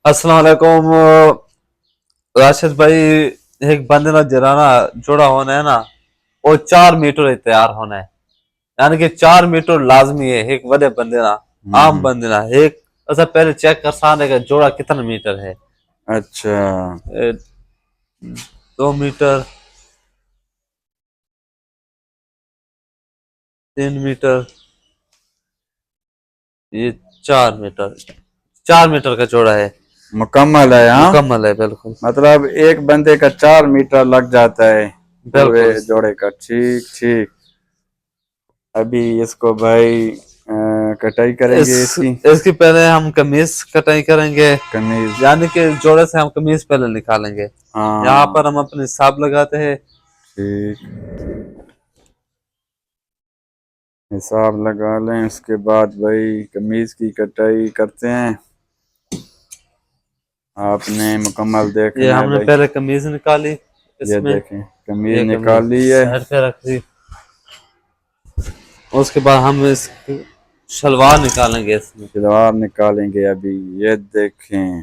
السلام علیکم راشد بھائی. ایک بندے نا جرانا جوڑا ہونا ہے نا وہ 4 میٹر تیار ہونا ہے. یعنی کہ 4 میٹر لازمی ہے ایک بڑے بندے نا. عام بندے نا ایک ایسا پہلے چیک کر سانے کا جوڑا کتنا میٹر ہے. اچھا 2 میٹر 3 میٹر یہ 4 میٹر 4 میٹر کا جوڑا ہے. مکمل ہے. ہاں مکمل ہے بالکل. مطلب ایک بندے کا 4 میٹر لگ جاتا ہے پورے بالکل جوڑے کا. ٹھیک ٹھیک. ابھی اس کو بھائی کٹائی کریں گے اس کی. اس کی پہلے ہم قمیص کٹائی کریں گے. قمیض. یعنی کہ جوڑے سے ہم قمیص پہلے نکالیں گے. یہاں ہاں پر ہم اپنے حساب لگاتے ہیں. ٹھیک. حساب لگا لیں اس کے بعد بھائی قمیض کی کٹائی کرتے ہیں. آپ نے مکمل یہ دیکھنا ہے ہم نے بھائی. پہلے قمیض نکالی اس یہ میں. دیکھیں قمیض یہ نکال لی ہے. سائڈ پہ رکھ دی. اس کے بعد ہم اس کی شلوار نکالیں گے اس میں. شلوار نکالیں گے ابھی. یہ دیکھیں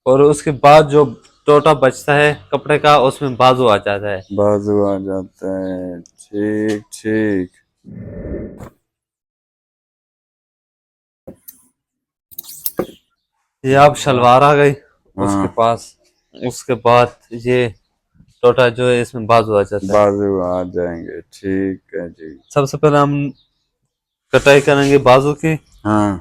اور اس کے بعد جو ٹوٹا بچتا ہے کپڑے کا اس میں بازو آ جاتا ہے. بازو آ جاتا ہے. ٹھیک ٹھیک. یہ اب شلوار آ گئی اس ہاں کے پاس. اس کے بعد یہ ٹوٹا جو ہے اس میں بازو آ جاتا ہے. بازو آ جائیں گے. ٹھیک ہے جی. سب سے پہلے ہم کٹائی کریں گے بازو کی. ہاں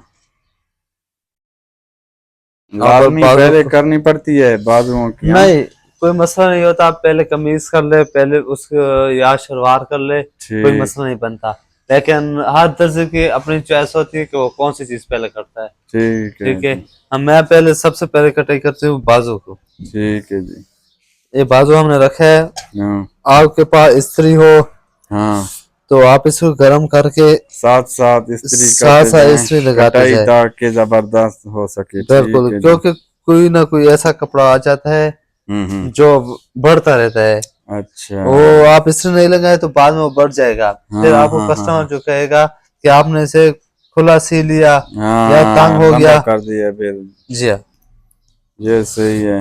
یہاں پر لازمی بازو پہلے کو کرنی پڑتی ہے بازوؤں کی. ہاں نہیں کوئی مسئلہ نہیں ہوتا. آپ پہلے قمیض کر لے پہلے اس یا شلوار کر لے کوئی ٹھیک مسئلہ نہیں بنتا. لیکن ہر درجے کی اپنی چوائس ہوتی ہے کہ وہ کون سی چیز پہلے کرتا ہے. ٹھیک ہے. میں پہلے سب سے پہلے کٹائی کرتی ہوں بازو کو. ٹھیک ہے جی. یہ بازو ہم نے رکھا ہے. ہاں آپ کے پاس استری ہو ہاں تو آپ اس کو گرم کر کے ساتھ ساتھ استری ساتھ کرتے ساتھ جائیں. استری لگاتے کٹائی جائے. تاکہ زبردست ہو سکے. ٹھیک بالکل ہے جی. کیونکہ کوئی نہ کوئی ایسا کپڑا آ جاتا ہے ہوں جو بڑھتا رہتا ہے. اچھا. وہ آپ استری نہیں لگائے تو بعد میں وہ بڑھ جائے گا. پھر ہاں آپ کو ہاں ہاں کسٹمر ہاں جو کہے گا کہ آپ نے اسے کھلا سی لیا یا تنگ ہاں ہو لمبا گیا. کر دیا پھر. جی ہاں یہ صحیح ہے.